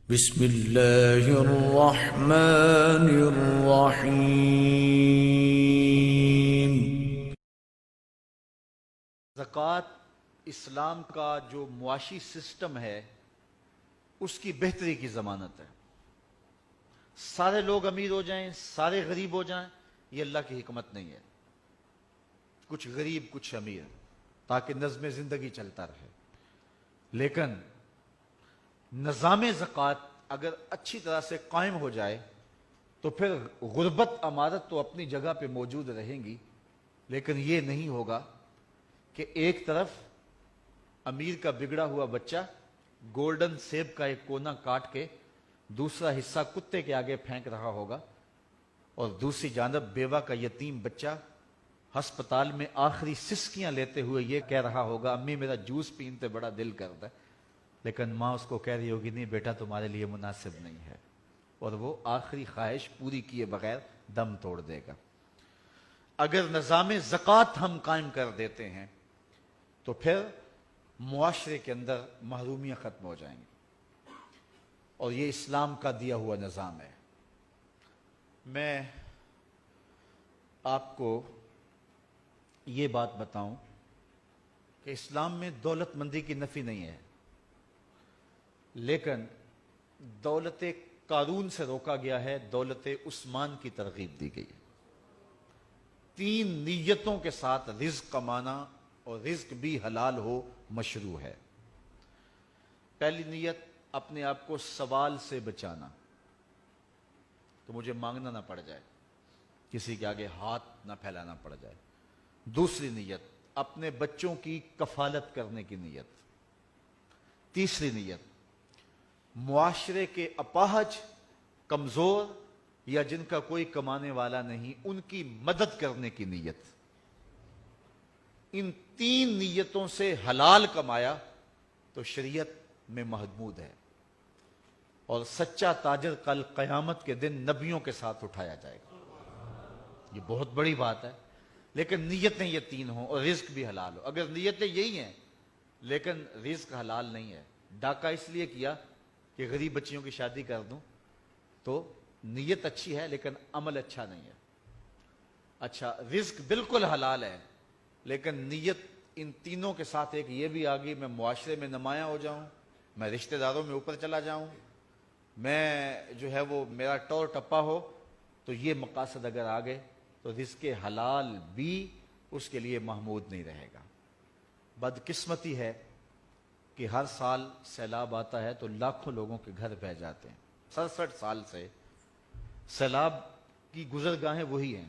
بسم اللہ الرحمن الرحیم۔ زکوٰۃ اسلام کا جو معاشی سسٹم ہے اس کی بہتری کی ضمانت ہے۔ سارے لوگ امیر ہو جائیں، سارے غریب ہو جائیں، یہ اللہ کی حکمت نہیں ہے۔ کچھ غریب کچھ امیر، تاکہ نظم زندگی چلتا رہے۔ لیکن نظام زکوٰۃ اگر اچھی طرح سے قائم ہو جائے تو پھر غربت امارت تو اپنی جگہ پہ موجود رہیں گی، لیکن یہ نہیں ہوگا کہ ایک طرف امیر کا بگڑا ہوا بچہ گولڈن سیب کا ایک کونا کاٹ کے دوسرا حصہ کتے کے آگے پھینک رہا ہوگا، اور دوسری جانب بیوہ کا یتیم بچہ ہسپتال میں آخری سسکیاں لیتے ہوئے یہ کہہ رہا ہوگا، امی میرا جوس پینتے بڑا دل کرتا ہے، لیکن ماں اس کو کہہ رہی ہوگی نہیں بیٹا تمہارے لیے مناسب نہیں ہے، اور وہ آخری خواہش پوری کیے بغیر دم توڑ دے گا۔ اگر نظام زکوٰۃ ہم قائم کر دیتے ہیں تو پھر معاشرے کے اندر محرومیاں ختم ہو جائیں گی، اور یہ اسلام کا دیا ہوا نظام ہے۔ میں آپ کو یہ بات بتاؤں کہ اسلام میں دولت مندی کی نفی نہیں ہے، لیکن دولت قارون سے روکا گیا ہے، دولت عثمان کی ترغیب دی گئی ہے۔ 3 نیتوں کے ساتھ رزق کمانا اور رزق بھی حلال ہو مشروع ہے۔ پہلی نیت اپنے آپ کو سوال سے بچانا، تو مجھے مانگنا نہ پڑ جائے، کسی کے آگے ہاتھ نہ پھیلانا پڑ جائے۔ دوسری نیت اپنے بچوں کی کفالت کرنے کی نیت۔ تیسری نیت معاشرے کے اپاہج، کمزور یا جن کا کوئی کمانے والا نہیں ان کی مدد کرنے کی نیت۔ ان 3 نیتوں سے حلال کمایا تو شریعت میں محمود ہے، اور سچا تاجر کل قیامت کے دن نبیوں کے ساتھ اٹھایا جائے گا۔ یہ بہت بڑی بات ہے، لیکن نیتیں یہ 3 ہوں اور رزق بھی حلال ہو۔ اگر نیتیں یہی ہیں لیکن رزق حلال نہیں ہے، ڈاکہ اس لیے کیا کہ غریب بچیوں کی شادی کر دوں، تو نیت اچھی ہے لیکن عمل اچھا نہیں ہے۔ اچھا، رزق بالکل حلال ہے لیکن نیت ان تینوں کے ساتھ ایک یہ بھی آ گئی، میں معاشرے میں نمایاں ہو جاؤں، میں رشتہ داروں میں اوپر چلا جاؤں، میں جو ہے وہ میرا ٹور ٹپا ہو، تو یہ مقاصد اگر آ گئے تو رزق حلال بھی اس کے لیے محمود نہیں رہے گا۔ بدقسمتی ہے کہ ہر سال سیلاب آتا ہے تو لاکھوں لوگوں کے گھر بہہ جاتے ہیں۔ 67 سال سے سیلاب کی گزرگاہیں وہی ہیں،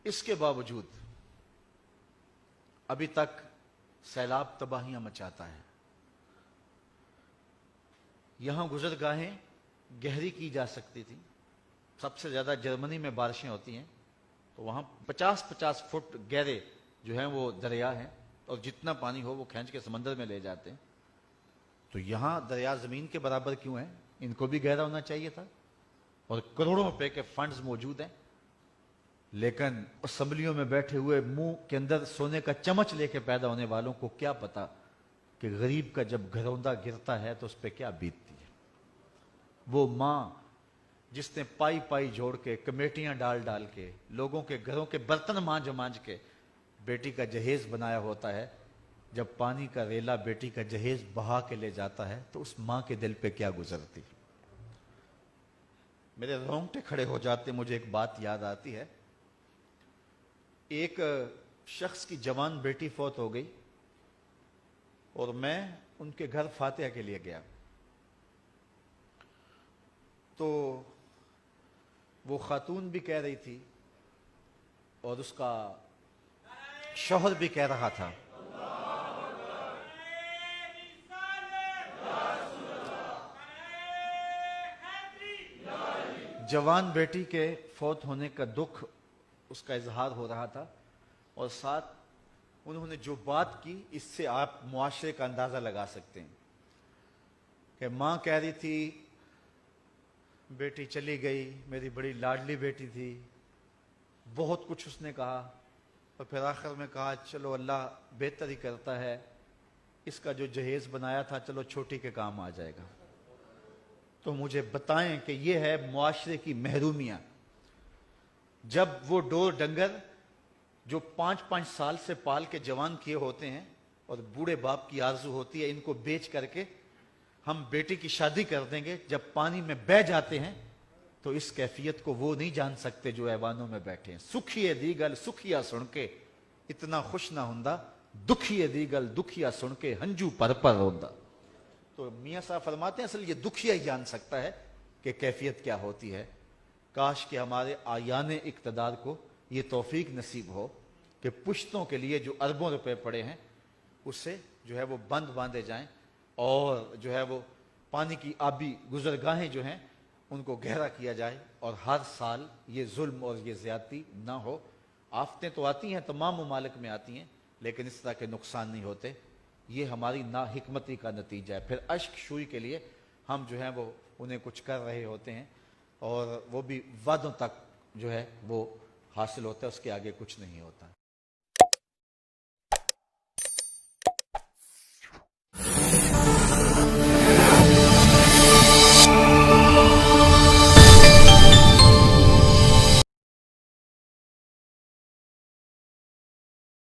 اس کے باوجود ابھی تک سیلاب تباہیاں مچاتا ہے۔ یہاں گزرگاہیں گہری کی جا سکتی تھی، سب سے زیادہ جرمنی میں بارشیں ہوتی ہیں تو وہاں 50-50 فٹ گہرے جو ہیں وہ دریا ہیں، اور جتنا پانی ہو وہ کھینچ کے سمندر میں لے جاتے ہیں۔ تو یہاں دریا زمین کے برابر کیوں ہیں؟ ان کو بھی گہرا ہونا چاہیے تھا، اور کروڑوں روپے کے فنڈز موجود ہیں، لیکن اسمبلیوں میں بیٹھے ہوئے منہ کے اندر سونے کا چمچ لے کے پیدا ہونے والوں کو کیا پتا کہ غریب کا جب گھروندہ گرتا ہے تو اس پہ کیا بیتتی ہے۔ وہ ماں جس نے پائی پائی جوڑ کے، کمیٹیاں ڈال ڈال کے، لوگوں کے گھروں کے برتن مانج مانج کے بیٹی کا جہیز بنایا ہوتا ہے، جب پانی کا ریلا بیٹی کا جہیز بہا کے لے جاتا ہے تو اس ماں کے دل پہ کیا گزرتی۔ میرے رونگٹے کھڑے ہو جاتے، مجھے ایک بات یاد آتی ہے۔ ایک شخص کی جوان بیٹی فوت ہو گئی اور میں ان کے گھر فاتحہ کے لیے گیا، تو وہ خاتون بھی کہہ رہی تھی اور اس کا شوہر بھی کہہ رہا تھا، جوان بیٹی کے فوت ہونے کا دکھ اس کا اظہار ہو رہا تھا، اور ساتھ انہوں نے جو بات کی اس سے آپ معاشرے کا اندازہ لگا سکتے ہیں کہ ماں کہہ رہی تھی بیٹی چلی گئی، میری بڑی لاڈلی بیٹی تھی، بہت کچھ اس نے کہا، اور پھر آخر میں کہا چلو اللہ بہتر ہی کرتا ہے، اس کا جو جہیز بنایا تھا چلو چھوٹی کے کام آ جائے گا۔ تو مجھے بتائیں کہ یہ ہے معاشرے کی محرومیاں. جب وہ ڈور ڈنگر جو 5-5 سال سے پال کے جوان کیے ہوتے ہیں اور بوڑھے باپ کی آرزو ہوتی ہے ان کو بیچ کر کے ہم بیٹی کی شادی کر دیں گے، جب پانی میں بہ جاتے ہیں تو اس کیفیت کو وہ نہیں جان سکتے جو ایوانوں میں بیٹھے ہیں. سکھیے دی گل سکھیا سن کے اتنا خوش نہ ہوندا، دکھیے دی گل دکھیا سن کے ہنجو پر ہوندا. تو میاں صاحب فرماتے ہیں اصل یہ دکھیا ہی جان سکتا ہے کہ کیفیت کیا ہوتی ہے. کاش کہ ہمارے آیان اقتدار کو یہ توفیق نصیب ہو کہ پشتوں کے لیے جو اربوں روپے پڑے ہیں اس سے جو ہے وہ بند باندھے جائیں اور جو ہے وہ پانی کی آبی گزرگاہیں جو ہیں ان کو گہرا کیا جائے اور ہر سال یہ ظلم اور یہ زیادتی نہ ہو. آفتیں تو آتی ہیں، تمام ممالک میں آتی ہیں، لیکن اس طرح کے نقصان نہیں ہوتے. یہ ہماری ناحکمتی کا نتیجہ ہے. پھر اشک شوئی کے لیے ہم جو ہیں وہ انہیں کچھ کر رہے ہوتے ہیں اور وہ بھی وعدوں تک جو ہے وہ حاصل ہوتا ہے، اس کے آگے کچھ نہیں ہوتا.